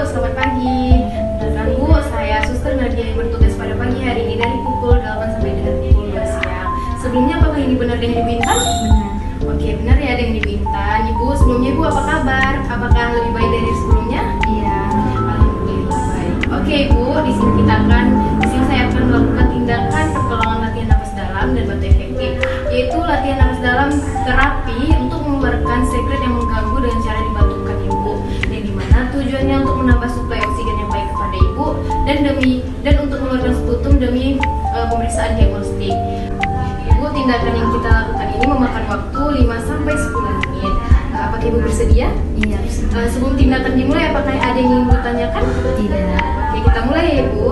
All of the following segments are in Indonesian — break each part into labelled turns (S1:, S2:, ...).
S1: selamat pagi. Perkenalkan Bu, saya Suster Nadia yang bertugas pada pagi hari ini dari pukul 8 sampai dengan pukul 2 siang. Sebelumnya apakah ini benar dengan Ibu Intan?
S2: Benar.
S1: Oke, benar ya dengan Ibu Intan. Ibu, sebelumnya Ibu apa kabar? Apakah lebih baik dari sebelumnya?
S2: Iya.
S1: Alhamdulillah baik. Oke Ibu, di sini saya akan melakukan tindakan pertolongan latihan napas dalam dan bantu efektif, yaitu latihan napas dalam terapi untuk mengeluarkan sekret yang mengganggu dengan cara dibantukan Ibu, yang dimana tujuannya untuk menambah suplai oksigen yang baik kepada Ibu dan untuk mengeluarkan sputum demi pemeriksaan diagnostik. Ibu, tindakan yang kita lakukan ini memakan waktu 5 sampai 10 menit. Apakah Ibu bersedia?
S2: Iya.
S1: Sebelum tindakan dimulai, apakah ada yang ingin Ibu tanyakan?
S2: Tidak.
S1: Oke, kita mulai ya Ibu.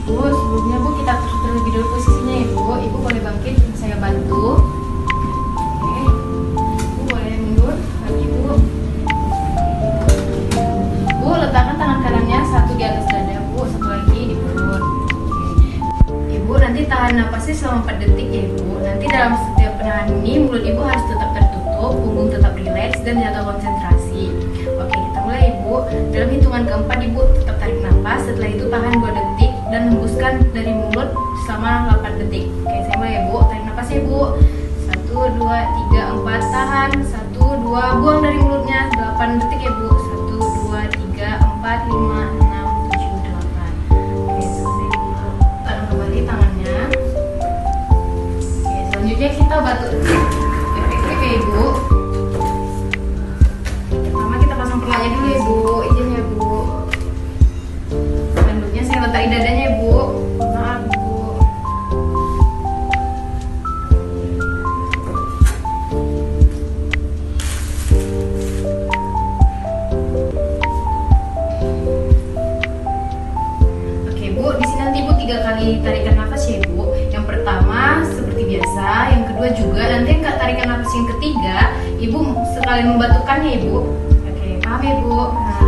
S1: Bu, sebelumnya Bu kita atur terlebih dulu posisinya ya Bu. Ibu boleh bangkit, saya bantu. Oke, Ibu boleh mundur lagi Bu. Bu, letakkan tangan kanannya satu di atas dada Bu, satu lagi di perut. Oke. Ibu nanti tahan napasnya selama 4 detik ya Ibu. Nanti dalam setiap penahan ini mulut Ibu harus tetap tertutup, punggung tetap rileks dan jaga konsentrasi. Oke, kita mulai Ibu. Dalam hitungan keempat Ibu tetap tarik nafas, setelah itu tahan 2 detik dan hembuskan dari mulut selama 8 detik. Oke, saya mulai ya Bu. Tarik nafas ya Bu. 1, 2, 3, 4, tahan. 1, 2, buang dari mulutnya. 8 detik ya Bu. 1, 2, 3, 4, 5, 6, 7, 8. Oke, selesai Bu. Tahan kembali tangannya. Oke, selanjutnya kita batuk efektif ya Ibu. Pertama kita pasang perlanya dulu ya Bu. Izin ya Bu. Handuknya saya letak di dadanya ya Bu. Maaf Bu. Oke Bu, di sini nanti Bu 3 kali tarikan nafas ya Bu. Yang pertama seperti biasa, yang kedua juga, nanti tarikan nafas yang ketiga Ibu sekalian membatukkannya ya Bu. Oke, paham ya Bu? Nah,